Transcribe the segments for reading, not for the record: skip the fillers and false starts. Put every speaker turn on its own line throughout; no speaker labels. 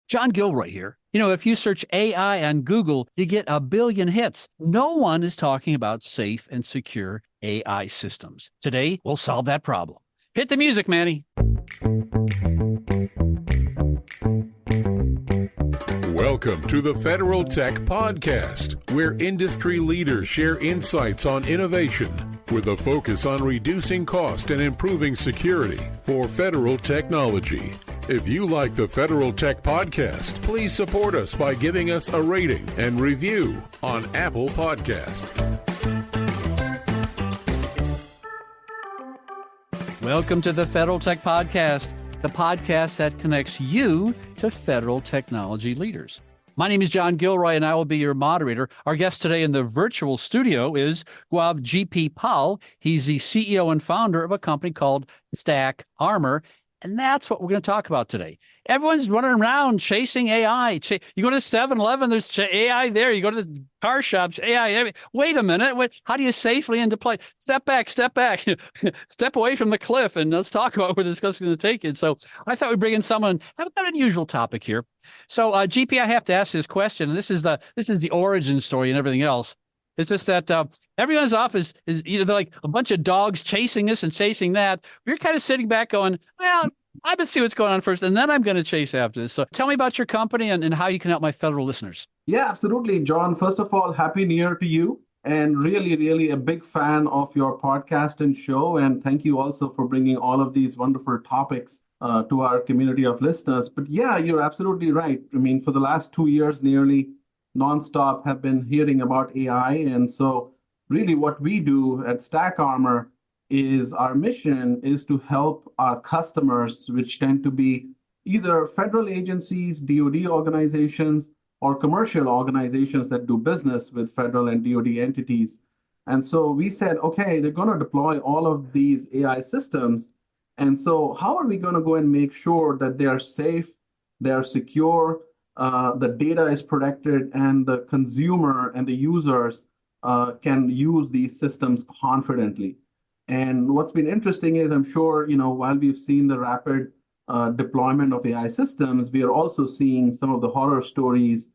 John Gilroy here. If you search AI on Google, you get a billion hits. No one is talking about safe and secure AI systems. Today, we'll solve that problem. Hit the music, Manny.
Welcome to the Federal Tech Podcast, where industry leaders share insights on innovation with a focus on reducing cost and improving security for federal technology. If you like the Federal Tech Podcast, please support us by giving us a rating and review on Apple Podcast.
Welcome to the Federal Tech Podcast, the podcast that connects you to federal technology leaders. My name is John Gilroy, and I will be your moderator. Our guest today in the virtual studio is Guarv G.P. Powell. He's the CEO and founder of a company called stackArmor. And that's what we're going to talk about today. Everyone's running around chasing AI. You go to 7-Eleven, there's AI there. You go to the car shops, AI. Wait a minute. How do you safely and deploy? Step back, step away from the cliff, and let's talk about where this is going to take you. So I thought we'd bring in someone, have an unusual topic here. So GP, I have to ask this question, and this is the origin story and everything else. It's just that everyone's office is they're like a bunch of dogs chasing this and chasing that. You're kind of sitting back going, well, I'm going to see what's going on first, and then I'm going to chase after this. So tell me about your company and how you can help my federal listeners.
Yeah, absolutely, John. First of all, Happy New Year to you. And really, really a big fan of your podcast and show. And thank you also for bringing all of these wonderful topics to our community of listeners. But yeah, you're absolutely right. I mean, for the last 2 years, nearly nonstop have been hearing about AI. And so really what we do at stackArmor is our mission is to help our customers, which tend to be either federal agencies, DoD organizations, or commercial organizations that do business with federal and DoD entities. And so we said, okay, they're going to deploy all of these AI systems. And so how are we going to go and make sure that they are safe, they are secure, the data is protected, and the consumer and the users can use these systems confidently? And what's been interesting is, I'm sure, while we've seen the rapid deployment of AI systems, we are also seeing some of the horror stories,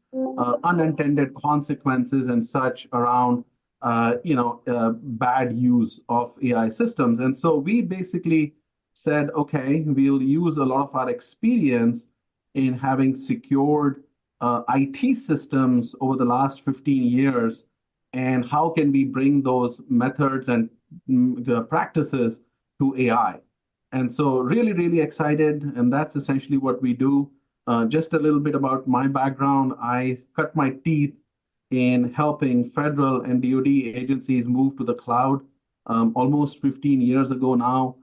unintended consequences and such around, bad use of AI systems. And so we basically said, okay, we'll use a lot of our experience in having secured IT systems over the last 15 years, and how can we bring those methods and practices to AI. And so really, really excited, and that's essentially what we do. Just a little bit about my background. I cut my teeth in helping federal and DoD agencies move to the cloud almost 15 years ago now,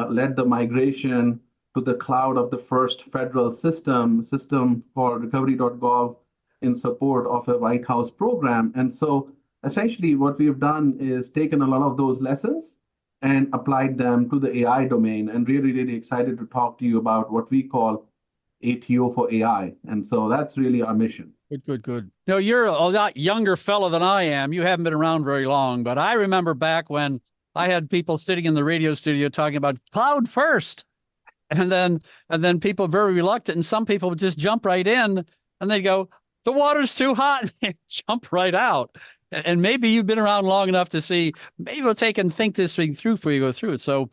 led the migration to the cloud of the first federal system called recovery.gov in support of a White House program. And so essentially what we've done is taken a lot of those lessons and applied them to the AI domain, and really, really excited to talk to you about what we call ATO for AI. And so that's really our mission.
Good. You're a lot younger fellow than I am. You haven't been around very long, but I remember back when I had people sitting in the radio studio talking about cloud first. And then people very reluctant, and some people would just jump right in and they go, the water's too hot, and jump right out. And maybe you've been around long enough to see, maybe we'll take and think this thing through before you go through it. So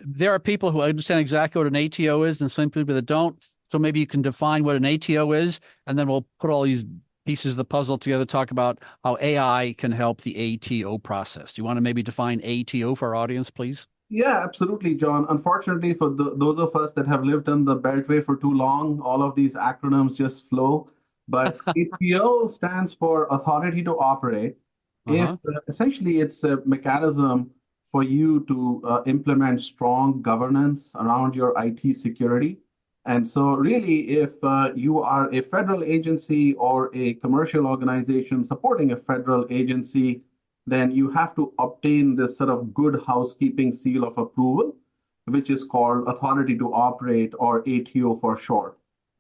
there are people who understand exactly what an ATO is, and some people that don't. So maybe you can define what an ATO is, and then we'll put all these pieces of the puzzle together, talk about how AI can help the ATO process. Do you want to maybe define ATO for our audience, please?
Yeah, absolutely, John. Unfortunately, for those of us that have lived on the Beltway for too long, all of these acronyms just flow. But ATO stands for Authority to Operate. Essentially, it's a mechanism for you to implement strong governance around your IT security. And so really, if you are a federal agency or a commercial organization supporting a federal agency, then you have to obtain this sort of good housekeeping seal of approval, which is called Authority to Operate, or ATO for short.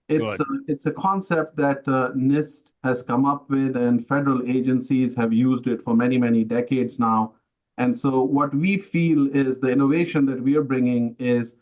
It's a concept that NIST has come up with, and federal agencies have used it for many, many decades now. And so what we feel is the innovation that we are bringing is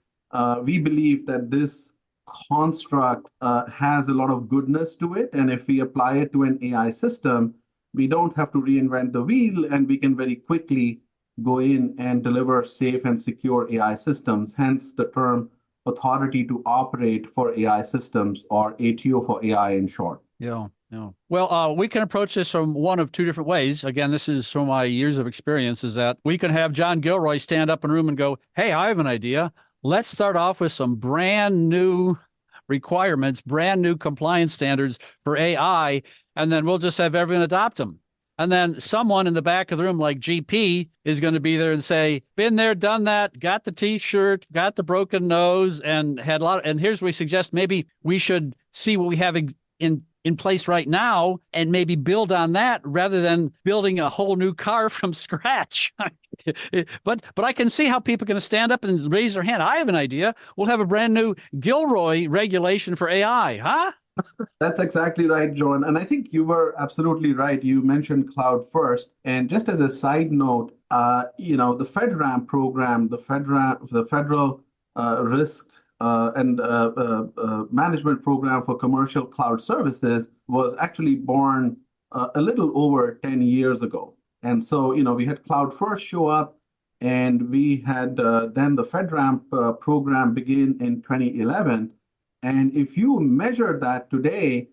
we believe that this construct has a lot of goodness to it. And if we apply it to an AI system, we don't have to reinvent the wheel, and we can very quickly go in and deliver safe and secure AI systems, hence the term authority to operate for AI systems, or ATO for AI in short.
Yeah. Yeah. Well, we can approach this from one of two different ways. Again, this is from my years of experience, is that we can have John Gilroy stand up in a room and go, hey, I have an idea. Let's start off with some brand new requirements, brand new compliance standards for AI, and then we'll just have everyone adopt them. And then someone in the back of the room, like GP, is going to be there and say, been there, done that, got the T-shirt, got the broken nose, and had a lot. And here's where we suggest maybe we should see what we have in place right now and maybe build on that rather than building a whole new car from scratch. But I can see how people are going to stand up and raise their hand. I have an idea. We'll have a brand new Gilroy regulation for AI, huh?
That's exactly right, John. And I think you were absolutely right. You mentioned cloud first. And just as a side note, the FedRAMP program, the Federal Risk and Management Program for Commercial Cloud Services, was actually born a little over 10 years ago. And so, we had Cloud First show up, and we had then the FedRAMP program begin in 2011. And if you measure that today,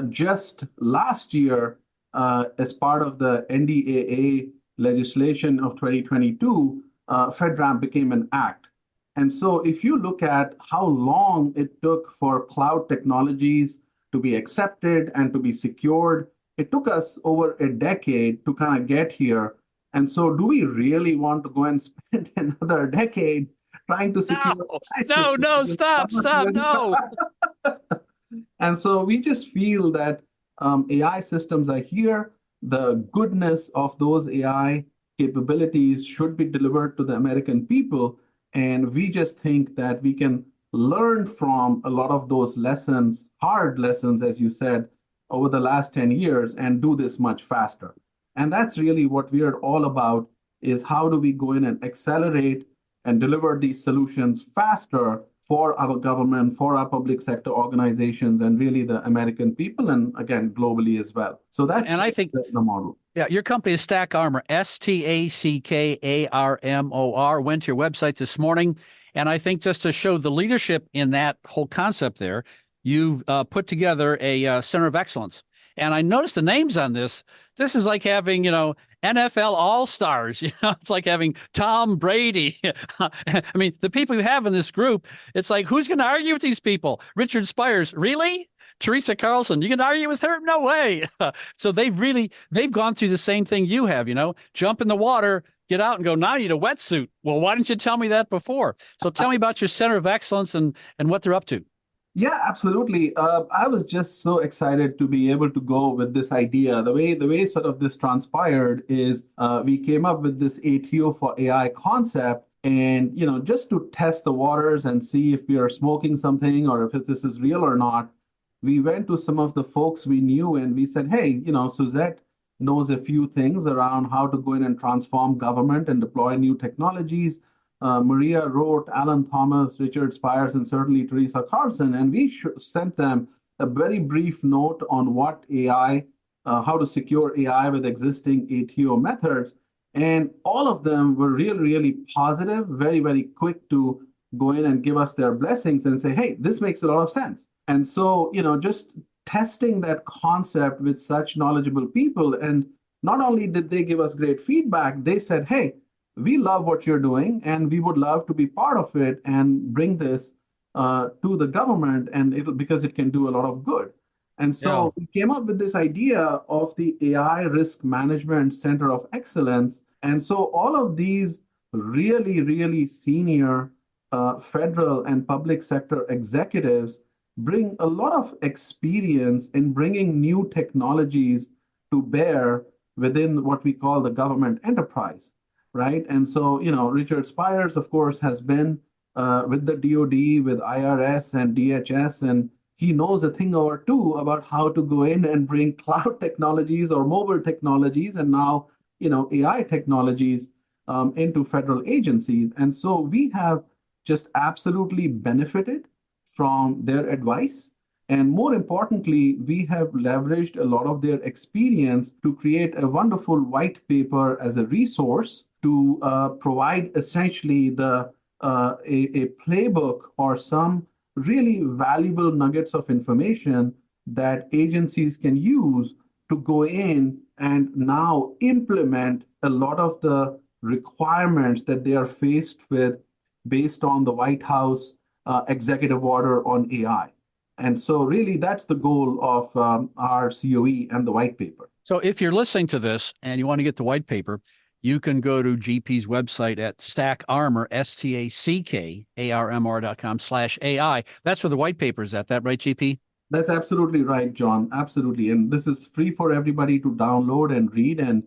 just last year, as part of the NDAA legislation of 2022, FedRAMP became an act. And so if you look at how long it took for cloud technologies to be accepted and to be secured, it took us over a decade to kind of get here. And so do we really want to go and spend another decade trying to secure?
No, stop, no.
And so we just feel that AI systems are here. The goodness of those AI capabilities should be delivered to the American people. And we just think that we can learn from a lot of those lessons, hard lessons, as you said, over the last 10 years, and do this much faster. And that's really what we are all about, is how do we go in and accelerate and deliver these solutions faster for our government, for our public sector organizations, and really the American people, and again, globally as well. So that's
I think
the model.
Yeah, your company is stackArmor, StackArmor. Went to your website this morning, and I think just to show the leadership in that whole concept there, you've put together a center of excellence. And I noticed the names on this. This is like having, NFL All-Stars. It's like having Tom Brady. I mean, the people you have in this group, it's like, who's going to argue with these people? Richard Spires, really? Teresa Carlson, you can argue with her? No way. So they've gone through the same thing you have, jump in the water, get out and go, now I need a wetsuit. Well, why didn't you tell me that before? So tell me about your center of excellence and what they're up to.
Yeah, absolutely. I was just so excited to be able to go with this idea. The way sort of this transpired is we came up with this ATO for AI concept, and just to test the waters and see if we are smoking something or if this is real or not. We went to some of the folks we knew and we said, hey, Suzette knows a few things around how to go in and transform government and deploy new technologies. Maria wrote, Alan Thomas, Richard Spires, and certainly Teresa Carlson. And we sent them a very brief note on what AI, how to secure AI with existing ATO methods. And all of them were really, really positive, very, very quick to go in and give us their blessings and say, hey, this makes a lot of sense. And so, just testing that concept with such knowledgeable people. And not only did they give us great feedback, they said, hey, we love what you're doing, and we would love to be part of it and bring this to the government, and because it can do a lot of good. And so we came up with this idea of the AI Risk Management Center of Excellence. And so all of these really, really senior federal and public sector executives bring a lot of experience in bringing new technologies to bear within what we call the government enterprise, right? And so, Richard Spires, of course, has been with the DoD, with IRS and DHS, and he knows a thing or two about how to go in and bring cloud technologies or mobile technologies and now, AI technologies into federal agencies. And so we have just absolutely benefited from their advice. And more importantly, we have leveraged a lot of their experience to create a wonderful white paper as a resource to provide essentially a playbook or some really valuable nuggets of information that agencies can use to go in and now implement a lot of the requirements that they are faced with based on the White House executive order on AI. And so really that's the goal of our COE and the white paper.
So if you're listening to this and you want to get the white paper, you can go to GP's website at stackArmor, STACKARMR.com/AI. That's where the white paper is at. That right, GP?
That's absolutely right, John. Absolutely. And this is free for everybody to download and read. And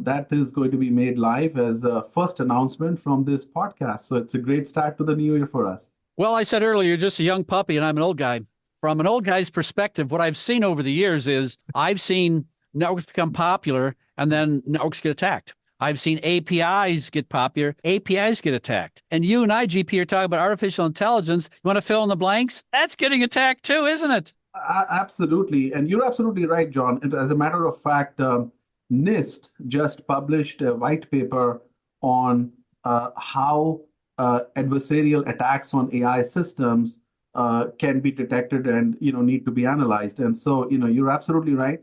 that is going to be made live as a first announcement from this podcast. So it's a great start to the new year for us.
Well, I said earlier, you're just a young puppy and I'm an old guy. From an old guy's perspective, what I've seen over the years is I've seen networks become popular and then networks get attacked. I've seen APIs get popular, APIs get attacked. And you and I, GP, are talking about artificial intelligence. You want to fill in the blanks? That's getting attacked too, isn't it?
Absolutely. And you're absolutely right, John. And as a matter of fact, NIST just published a white paper on how adversarial attacks on AI systems can be detected and need to be analyzed. And so you're absolutely right.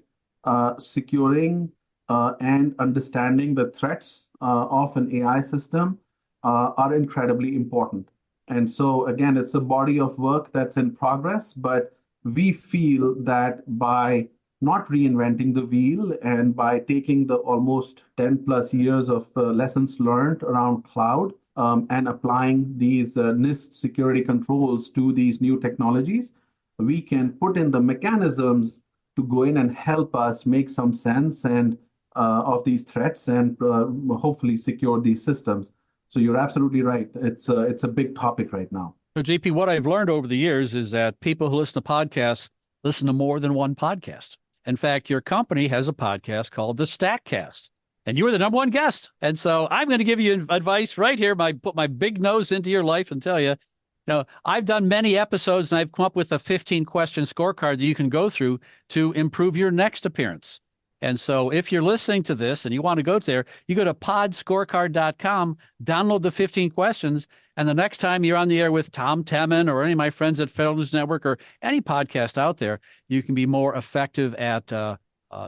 Securing and understanding the threats of an AI system are incredibly important. And so again, it's a body of work that's in progress, but we feel that by not reinventing the wheel and by taking the almost 10 plus years of lessons learned around cloud and applying these NIST security controls to these new technologies, we can put in the mechanisms to go in and help us make some sense and of these threats and hopefully secure these systems. So you're absolutely right. It's a big topic right now.
So GP, what I've learned over the years is that people who listen to podcasts listen to more than one podcast. In fact, your company has a podcast called the StackCast, and you were the number one guest. And so I'm going to give you advice right here. Put my big nose into your life and tell you, I've done many episodes and I've come up with a 15-question scorecard that you can go through to improve your next appearance. And so if you're listening to this and you want to go there, you go to podscorecard.com, download the 15 questions, and the next time you're on the air with Tom Temin or any of my friends at Federal News Network or any podcast out there, you can be more effective at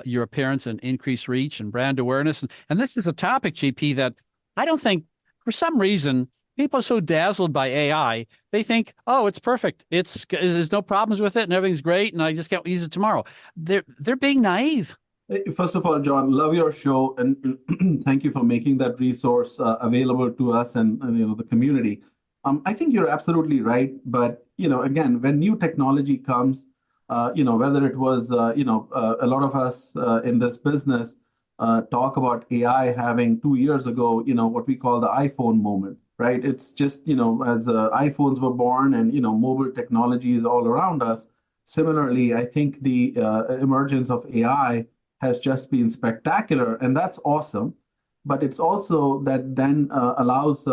your appearance and increase reach and brand awareness. And this is a topic, GP, that I don't think, for some reason, people are so dazzled by AI, they think, oh, it's perfect. There's no problems with it and everything's great and I just can't use it tomorrow. They're being naive.
First of all, John, love your show, and thank you for making that resource available to us and the community. I think you're absolutely right, but again, when new technology comes, whether it was a lot of us in this business talk about AI having 2 years ago, what we call the iPhone moment, right? It's just as iPhones were born and mobile technology is all around us. Similarly, I think the emergence of AI has just been spectacular, and that's awesome. But it's also that then allows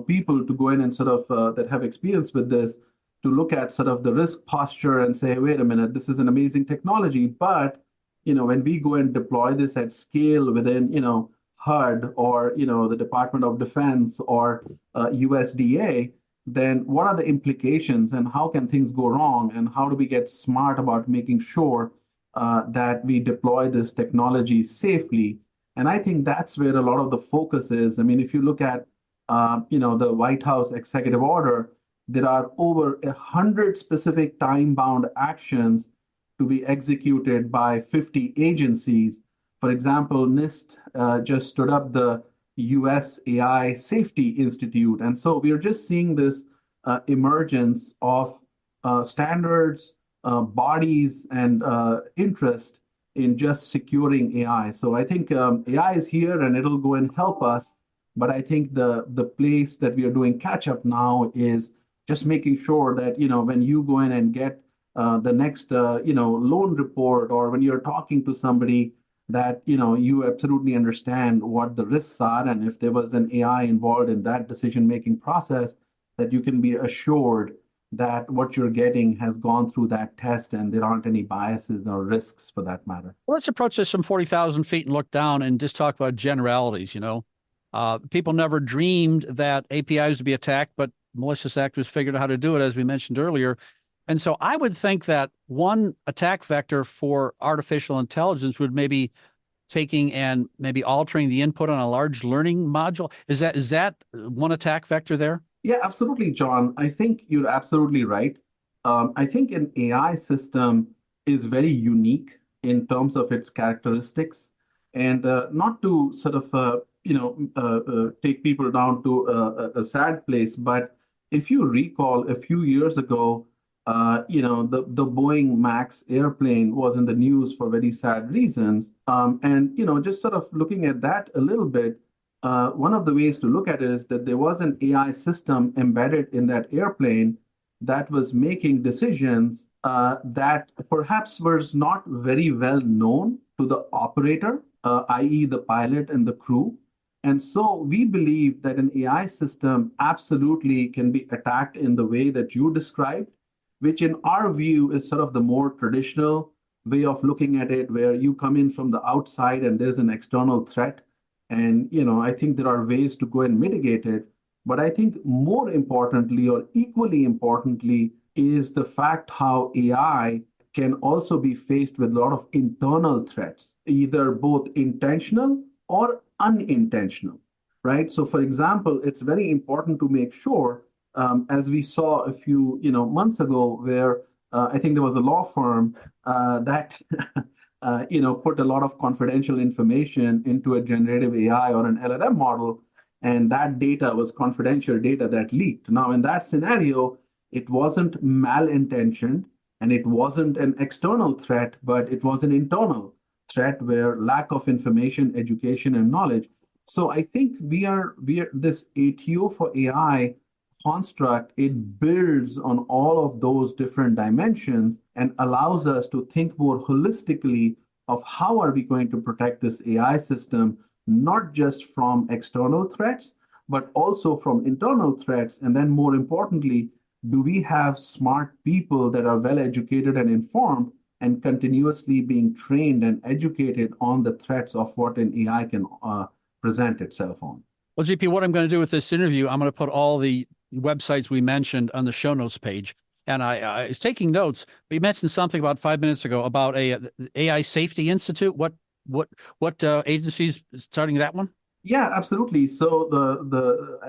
people to go in and sort of that have experience with this to look at sort of the risk posture and say, wait a minute, this is an amazing technology. But when we go and deploy this at scale within HUD or the Department of Defense or USDA, then what are the implications and how can things go wrong and how do we get smart about making sure that we deploy this technology safely? And I think that's where a lot of the focus is. I mean, if you look at, the White House executive order, there are over 100 specific time-bound actions to be executed by 50 agencies. For example, NIST just stood up the US AI Safety Institute. And so we are just seeing this emergence of standards, bodies, and interest in just securing AI. So I think AI is here and it'll go and help us. But I think the place that we are doing catch up now is just making sure that, when you go in and get the next, loan report, or when you're talking to somebody, that, you absolutely understand what the risks are. And if there was an AI involved in that decision-making process, that you can be assured that what you're getting has gone through that test and there aren't any biases or risks for that matter.
Well, let's approach this from 40,000 feet and look down and just talk about generalities. People never dreamed that APIs would be attacked, but malicious actors figured out how to do it, as we mentioned earlier. And so I would think that one attack vector for artificial intelligence would maybe taking and maybe altering the input on a large learning module. Is that one attack vector there?
Yeah, absolutely, John. I think you're absolutely right. I think an AI system is very unique in terms of its characteristics, and not to sort of take people down to a sad place, but if you recall a few years ago, the Boeing Max airplane was in the news for very sad reasons, and just sort of looking at that a little bit. One of the ways to look at it is that there was an AI system embedded in that airplane that was making decisions that perhaps was not very well known to the operator, i.e., the pilot and the crew. And so we believe that an AI system absolutely can be attacked in the way that you described, which in our view is sort of the more traditional way of looking at it, where you come in from the outside and there's an external threat. And, I think there are ways to go and mitigate it. But I think more importantly, or equally importantly, is the fact how AI can also be faced with a lot of internal threats, either both intentional or unintentional, right? So, for example, it's very important to make sure, as we saw a few, months ago, where I think there was a law firm that put a lot of confidential information into a generative AI or an LLM model, and that data was confidential data that leaked. Now, in that scenario, it wasn't malintentioned and it wasn't an external threat, but it was an internal threat where lack of information, education, and knowledge. So I think we are this ATO for AI construct, it builds on all of those different dimensions and allows us to think more holistically of how are we going to protect this AI system, not just from external threats, but also from internal threats. And then more importantly, do we have smart people that are well educated and informed and continuously being trained and educated on the threats of what an AI can present itself on?
Well, GP, what I'm going to do with this interview, I'm going to put all the websites we mentioned on the show notes page. And I was taking notes. But you mentioned something about 5 minutes ago about a AI Safety Institute. What agencies starting that one?
Yeah, absolutely. So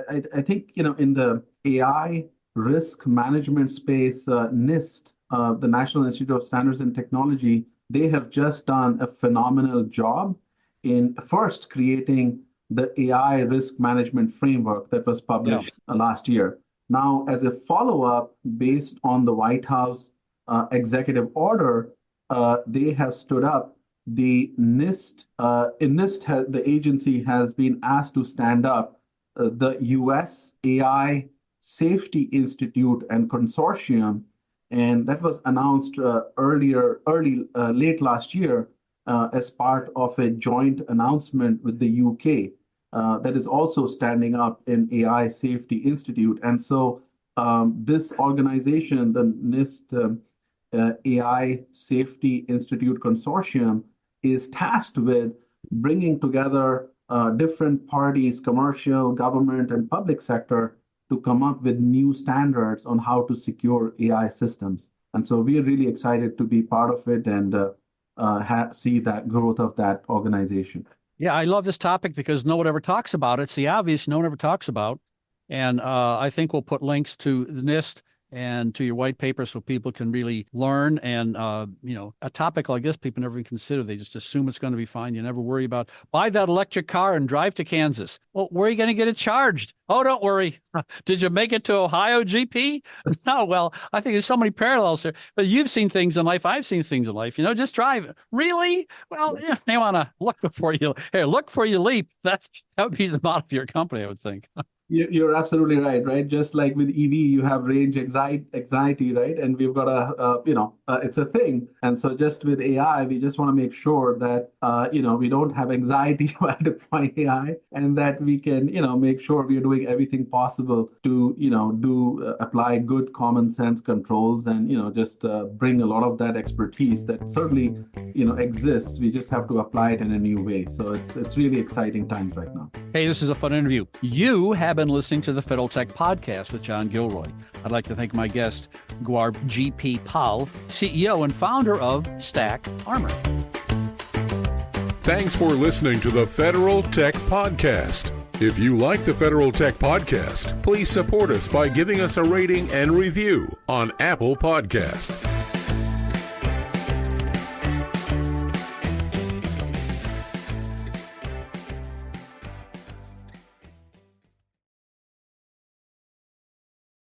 I think in the AI risk management space, NIST, the National Institute of Standards and Technology, they have just done a phenomenal job in first creating the AI risk management framework that was published last year. Now, as a follow-up, based on the White House executive order, they have stood up the NIST. The agency has been asked to stand up the U.S. AI Safety Institute and Consortium, and that was announced late last year as part of a joint announcement with the UK. That is also standing up an AI Safety Institute. And so this organization, the NIST AI Safety Institute Consortium, is tasked with bringing together different parties, commercial, government, and public sector, to come up with new standards on how to secure AI systems. And so we are really excited to be part of it and see that growth of that organization.
Yeah, I love this topic because no one ever talks about it. It's the obvious no one ever talks about. And I think we'll put links to the NIST and to your white paper so people can really learn. And, a topic like this, people never even consider. They just assume it's going to be fine. You never worry about buy that electric car and drive to Kansas. Well, where are you going to get it charged? Oh, don't worry. Did you make it to Ohio, GP? No, well, I think there's so many parallels here. But you've seen things in life. I've seen things in life. Just drive it. Really? Well, they want to look before you leap. That would be the motto of your company, I would think.
You're absolutely right, right? Just like with EV, you have range anxiety, right? And we've got it's a thing. And so just with AI, we just want to make sure that, we don't have anxiety while deploying AI, and that we can, make sure we're doing everything possible to, apply good common sense controls and, just bring a lot of that expertise that certainly, exists. We just have to apply it in a new way. So it's really exciting times right now.
Hey, this is a fun interview. You have been listening to the Federal Tech Podcast with John Gilroy. I'd like to thank my guest, Guarv G.P. Pal, CEO and founder of stackArmor.
Thanks for listening to the Federal Tech Podcast. If you like the Federal Tech Podcast, please support us by giving us a rating and review on Apple Podcasts.